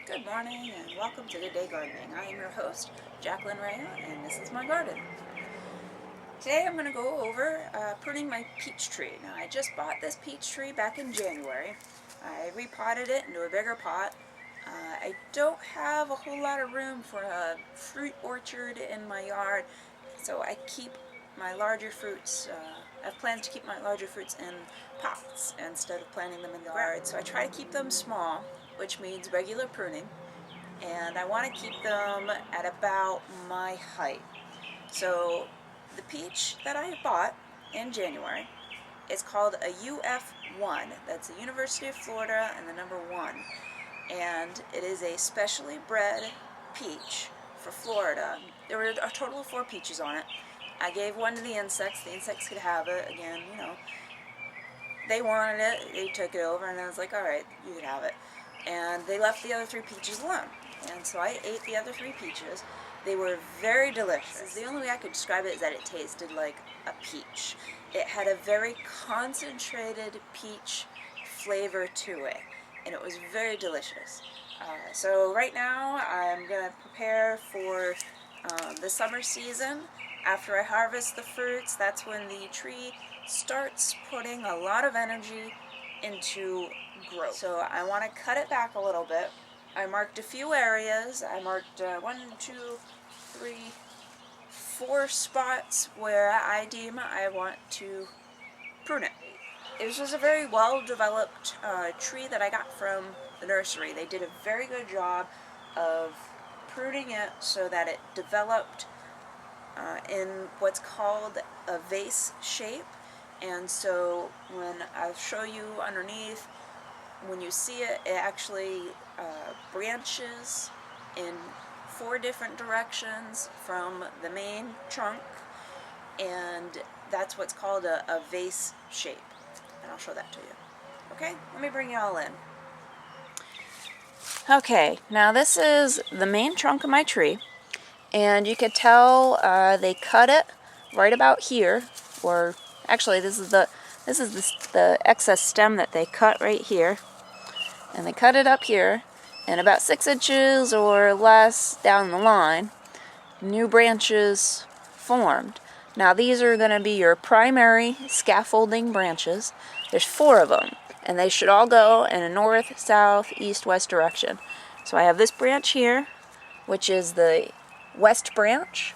Good morning and welcome to Good Day Gardening. I am your host, Jacqueline Raya, and this is my garden. Today I'm going to go over pruning my peach tree. Now I just bought this peach tree back in January. I repotted it into a bigger pot. I don't have a whole lot of room for a fruit orchard in my yard, so I keep my larger fruits, I have plans to keep my larger fruits in pots instead of planting them in the yard. So I try to keep them small, which means regular pruning, and I want to keep them at about my height. So the peach that I bought in January is called a UF1. That's the University of Florida and the number 1. And it is a specially bred peach for Florida. There were a total of 4 peaches on it. I gave one to the insects. The insects could have it. Again, you know, they wanted it. They took it over, and I was like, all right, you can have it. And they left the other 3 peaches alone. And so I ate the other 3 peaches. They were very delicious. The only way I could describe it is that it tasted like a peach. It had a very concentrated peach flavor to it, and it was very delicious. So right now I'm going to prepare for the summer season. After I harvest the fruits, that's when the tree starts putting a lot of energy into growth. So I want to cut it back a little bit. I marked a few areas. I marked 1, 2, 3, 4 spots where I deem I want to prune it. It was a very well-developed tree that I got from the nursery. They did a very good job of pruning it so that it developed in what's called a vase shape. And so when I show you underneath, when you see it, it actually branches in 4 different directions from the main trunk, and that's what's called a vase shape. And I'll show that to you. Okay, let me bring you all in. Okay, now this is the main trunk of my tree, and you could tell they cut it right about here, or actually this is the excess stem that they cut right here, and they cut it up here, and about 6 inches or less down the line, new branches formed. Now these are going to be your primary scaffolding branches. There's 4 of them, and they should all go in a north, south, east, west direction. So I have this branch here, which is the west branch.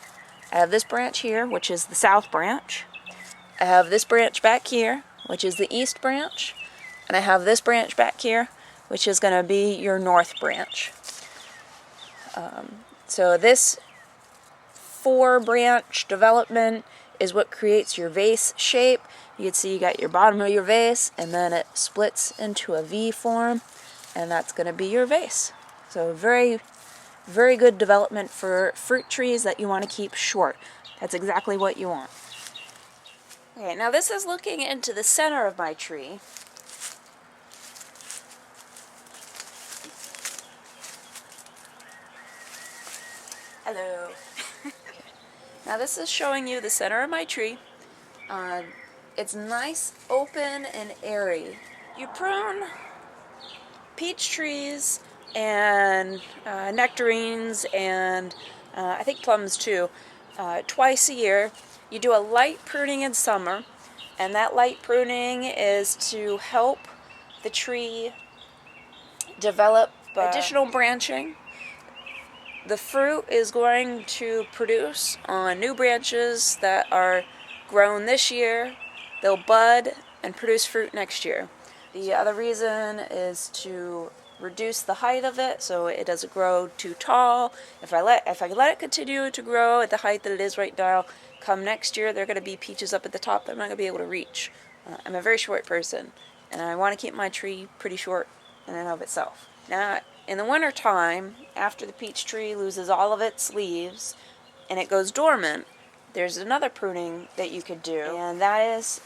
I have this branch here, which is the south branch. I have this branch back here, which is the east branch. And I have this branch back here, which is going to be your north branch. So this 4-branch development is what creates your vase shape. You can see you got your bottom of your vase, and then it splits into a V form, and that's going to be your vase. So very, very good development for fruit trees that you want to keep short. That's exactly what you want. Okay, now this is looking into the center of my tree. Hello. Now this is showing you the center of my tree. It's nice, open, and airy. You prune peach trees and nectarines and I think plums too, twice a year. You do a light pruning in summer, and that light pruning is to help the tree develop additional branching. The fruit is going to produce on new branches that are grown this year. They'll bud and produce fruit next year. The other reason is to reduce the height of it so it doesn't grow too tall. If I let it continue to grow at the height that it is right now, come next year there are going to be peaches up at the top that I'm not going to be able to reach. I'm a very short person, and I want to keep my tree pretty short in and of itself. Now, in the winter time, after the peach tree loses all of its leaves and it goes dormant, there's another pruning that you could do, and that is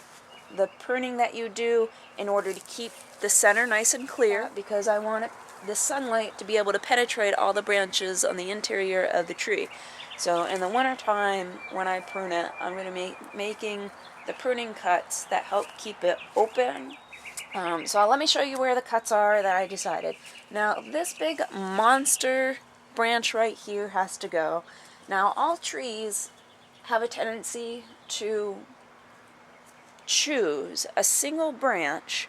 the pruning that you do in order to keep the center nice and clear, because I want the sunlight to be able to penetrate all the branches on the interior of the tree. So in the winter time, when I prune it, I'm going to be making the pruning cuts that help keep it open So let me show you where the cuts are that I decided. Now this big monster branch right here has to go. Now all trees have a tendency to choose a single branch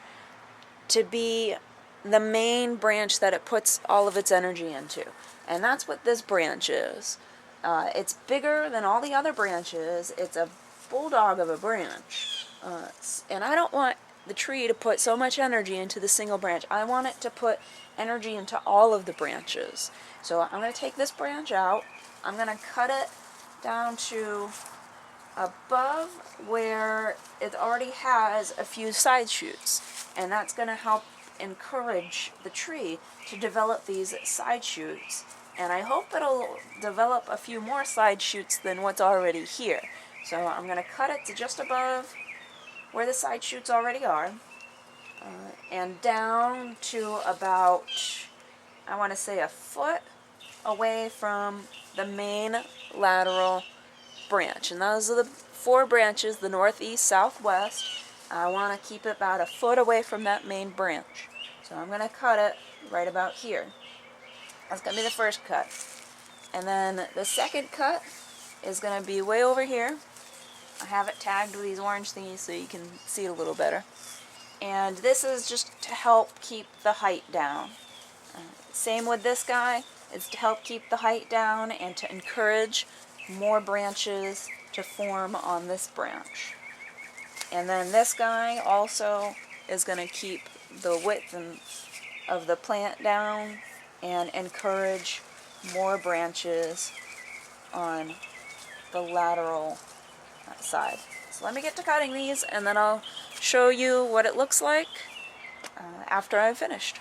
to be the main branch that it puts all of its energy into. And that's what this branch is. It's bigger than all the other branches. It's a bulldog of a branch. And I don't want the tree to put so much energy into the single branch. I want it to put energy into all of the branches. So I'm going to take this branch out. I'm going to cut it down to above where it already has a few side shoots. And that's going to help encourage the tree to develop these side shoots. And I hope it'll develop a few more side shoots than what's already here. So I'm going to cut it to just above where the side shoots already are, and down to about, I want to say, a foot away from the main lateral branch. And those are the 4 branches, the north, east, south, west. I want to keep it about a foot away from that main branch. So I'm going to cut it right about here. That's going to be the first cut. And then the second cut is going to be way over here. I have it tagged with these orange thingies so you can see it a little better. And this is just to help keep the height down. Same with this guy. It's to help keep the height down and to encourage more branches to form on this branch. And then this guy also is going to keep the width of the plant down and encourage more branches on the lateral side. So let me get to cutting these, and then I'll show you what it looks like after I've finished.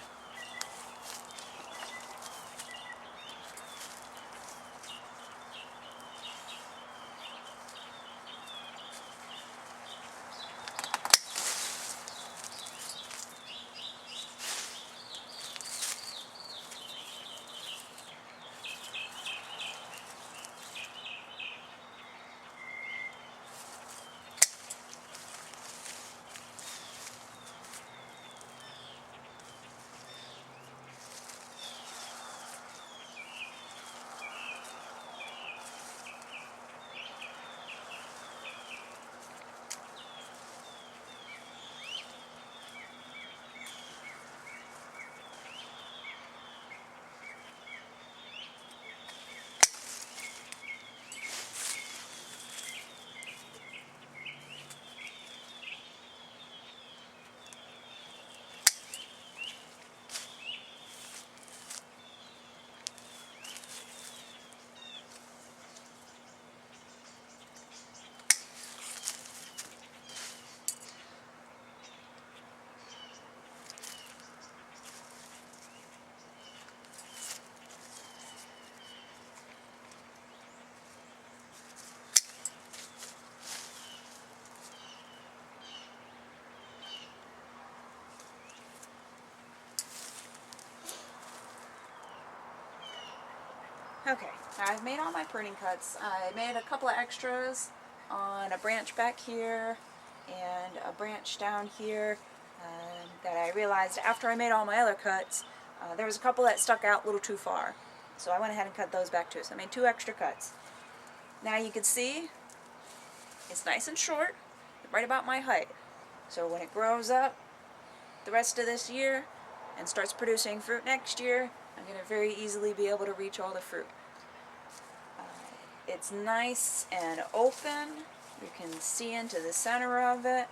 Okay, I've made all my pruning cuts. I made a couple of extras on a branch back here and a branch down here that I realized after I made all my other cuts, there was a couple that stuck out a little too far. So I went ahead and cut those back too. So I made 2 extra cuts. Now you can see it's nice and short, right about my height. So when it grows up the rest of this year and starts producing fruit next year, I'm going to very easily be able to reach all the fruit. It's nice and open. You can see into the center of it.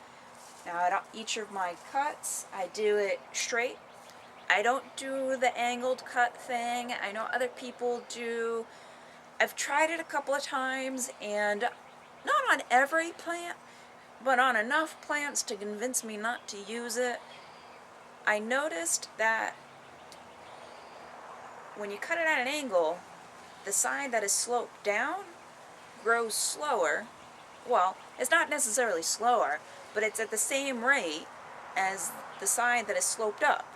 Now at each of my cuts, I do it straight. I don't do the angled cut thing. I know other people do. I've tried it a couple of times, and not on every plant, but on enough plants to convince me not to use it. I noticed that when you cut it at an angle, the side that is sloped down grows slower. Well, it's not necessarily slower, but it's at the same rate as the side that is sloped up.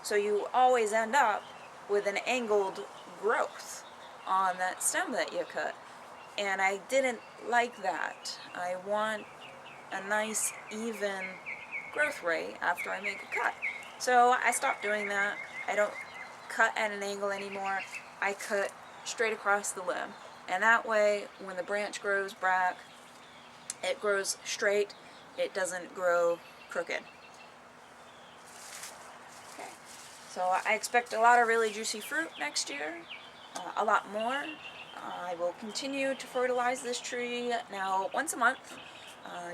So you always end up with an angled growth on that stem that you cut. And I didn't like that. I want a nice, even growth rate after I make a cut. So I stopped doing that. I don't cut at an angle anymore. I cut straight across the limb. And that way, when the branch grows back, it grows straight. It doesn't grow crooked. Okay. So I expect a lot of really juicy fruit next year. A lot more. I will continue to fertilize this tree now once a month.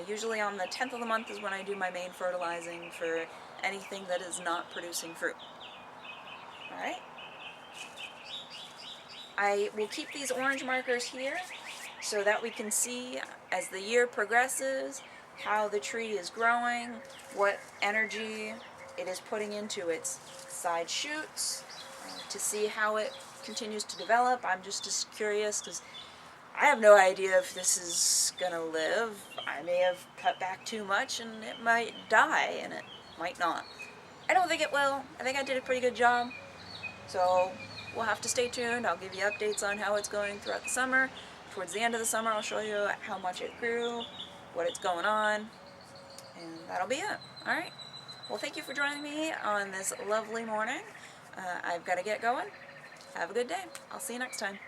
Usually on the 10th of the month is when I do my main fertilizing for anything that is not producing fruit. Alright? I will keep these orange markers here so that we can see as the year progresses how the tree is growing, what energy it is putting into its side shoots, to see how it continues to develop. I'm just as curious because I have no idea if this is going to live. I may have cut back too much and it might die, and it might not. I don't think it will. I think I did a pretty good job. So we'll have to stay tuned. I'll give you updates on how it's going throughout the summer. Towards the end of the summer, I'll show you how much it grew, what it's going on, and that'll be it. Alright? Well, thank you for joining me on this lovely morning. I've got to get going. Have a good day. I'll see you next time.